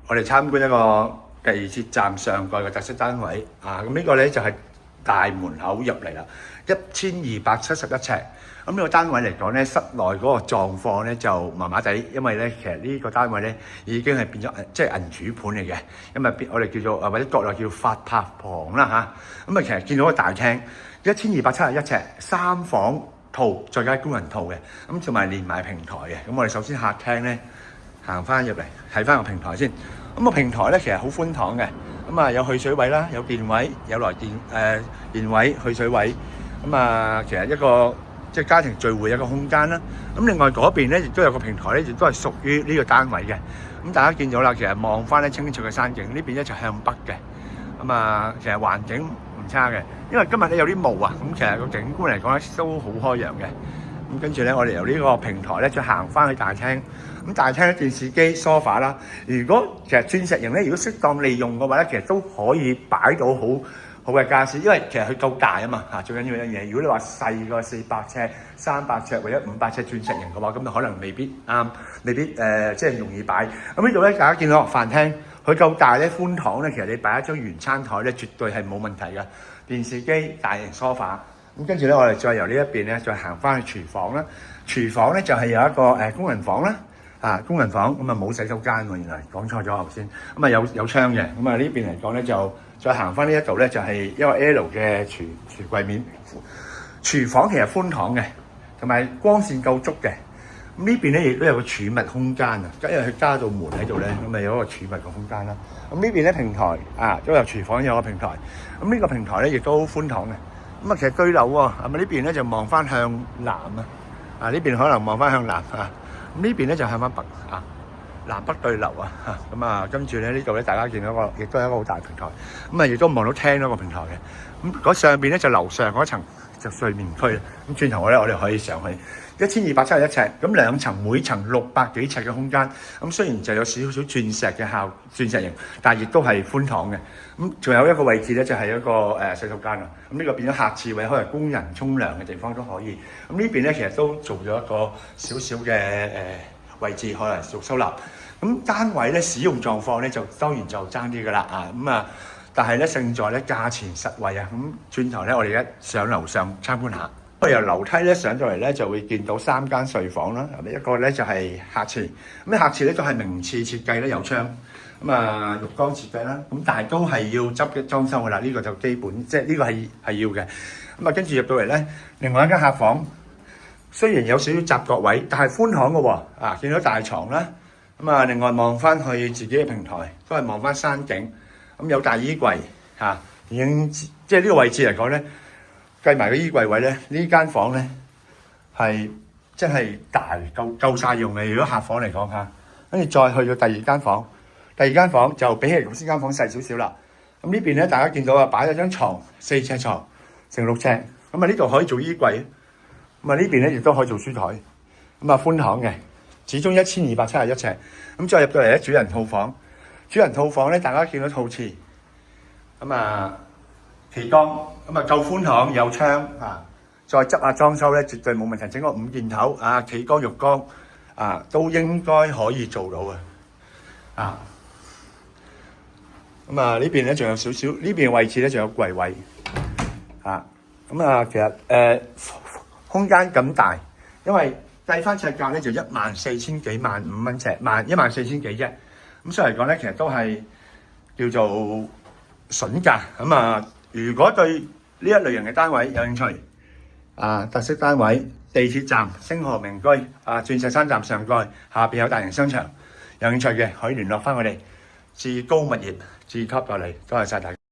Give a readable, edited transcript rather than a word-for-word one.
我哋參觀一個地鐵站上蓋嘅特色單位啊！咁呢個咧就係大門口入嚟啦，1271尺。咁呢個單位嚟講咧，室內嗰個狀況咧就麻麻地，因為咧其實呢個單位咧已經係變咗即係銀主盤嚟嘅，咁啊我哋叫做或者國內叫發拍旁啦嚇。咁啊其實見到個大廳1271尺，3房套再加工人套嘅，咁同埋連埋平台嘅。咁我哋首先客廳咧行翻入嚟睇翻個平台先。咁個平台咧其實好寬敞嘅，咁啊有去水位啦，有電位，有來電位、去水位。咁啊其實一個即係家庭聚會一個空間啦。咁另外嗰邊咧亦都有個平台咧，亦都係屬於呢個單位嘅。咁大家見到啦，其實望翻咧清澈嘅山景，呢邊咧就向北嘅。咁啊其實環境唔差嘅，因為今日咧有啲霧啊，咁其實個景觀嚟講咧都好開揚嘅。咁跟住咧，我哋由呢個平台咧再行翻去大廳。咁大廳咧電視機、梳化啦。如果其實鑽石型咧，如果適當利用嘅話咧，其實都可以擺到好嘅傢俬，因為其實佢夠大啊嘛嚇。最緊要一樣嘢，如果你話細個400尺、300尺或者500尺鑽石型嘅話，咁就可能未必啱，未必即係容易擺。咁呢度咧，大家見到飯廳，佢夠大咧，寬敞咧，其實你擺一張圓餐台咧，絕對係冇問題嘅。電視機、大型梳化。咁跟住咧，我哋再由呢一邊咧，再行翻去廚房啦。廚房咧就係有一個工人房啦，工人房咁啊冇洗手間喎，原來講錯咗頭先。咁啊有窗嘅，咁啊呢邊嚟講咧就再行翻呢一度咧就係一個 L 嘅廚櫃面。廚房其實寬敞嘅，同埋光線夠足嘅。咁呢邊咧亦都有個儲物空間啊，因為佢加到門喺度咧，咁啊有一個儲物嘅空間啦。咁呢邊咧平台都有廚房有個平台，咁呢個平台咧亦都寬敞嘅。咁啊，其實居樓喎，咁啊呢邊咧就望翻向南啊，呢邊可能望翻向南啊，咁呢邊咧就向翻北啊，南北對流啊，咁啊跟住咧呢度咧大家見到亦都係一個好大平台，咁啊亦都望到廳嗰個平台嘅，咁嗰上邊咧就樓上嗰層就睡眠區啦，咁轉頭咧我哋可以上去1271尺，咁兩層每層600幾尺嘅空間，咁雖然就有少少鑽石型，但係亦都係寬敞嘅。咁仲有一個位置咧，就係一個洗手間啊。咁呢個變咗客廁位，可能工人沖涼嘅地方都可以。咁呢邊咧其實都做咗一個少少嘅位置，可能做收納。咁單位咧使用狀況咧就當然就爭啲噶啦但係咧勝在咧價錢實惠啊。咁轉頭咧我哋一上樓上參觀下。我由樓梯咧上咗嚟咧，就會見到3間睡房啦。一個咧就係客廁，咁客廁咧都係名廁設計咧，有窗，浴缸設計啦。咁但係都係要執嘅裝修㗎啦。呢個就基本，即係呢個係要嘅。跟住入到嚟咧，另外一間客房，雖然有少少雜角位，但係寬敞嘅喎。見到大床啦。另外望翻去自己嘅平台，都係望翻山景。有大衣櫃已經即係呢個位置嚟講咧。計埋個衣櫃位咧，呢間房咧係真係大夠晒用嘅。如果客房嚟講跟住再去到第二間房就比起頭先間房細少少啦。咁呢邊咧大家見到擺咗張床，4尺床乘6尺，呢度可以做衣櫃，呢邊咧亦都可以做書台，寬敞嘅，始終1271尺。再入到嚟咧主人套房咧，大家見到套廁，企缸夠寬敞，有窗再執下裝修咧，絕對冇問題。整個5件頭企缸、浴缸都應該可以做到嘅。呢邊咧仲有少少，呢邊位置咧仲有櫃位其實空間咁大，因為計翻尺價咧就14000幾15蚊尺，14000幾啫。咁所以嚟講咧，其實都係叫做筍價如果對呢一類型嘅單位有興趣，特色單位、地鐵站、星河名居、鑽石山站上蓋下邊有大型商場，有興趣嘅可以聯絡翻我哋志高物業，自給到你，多謝晒大家。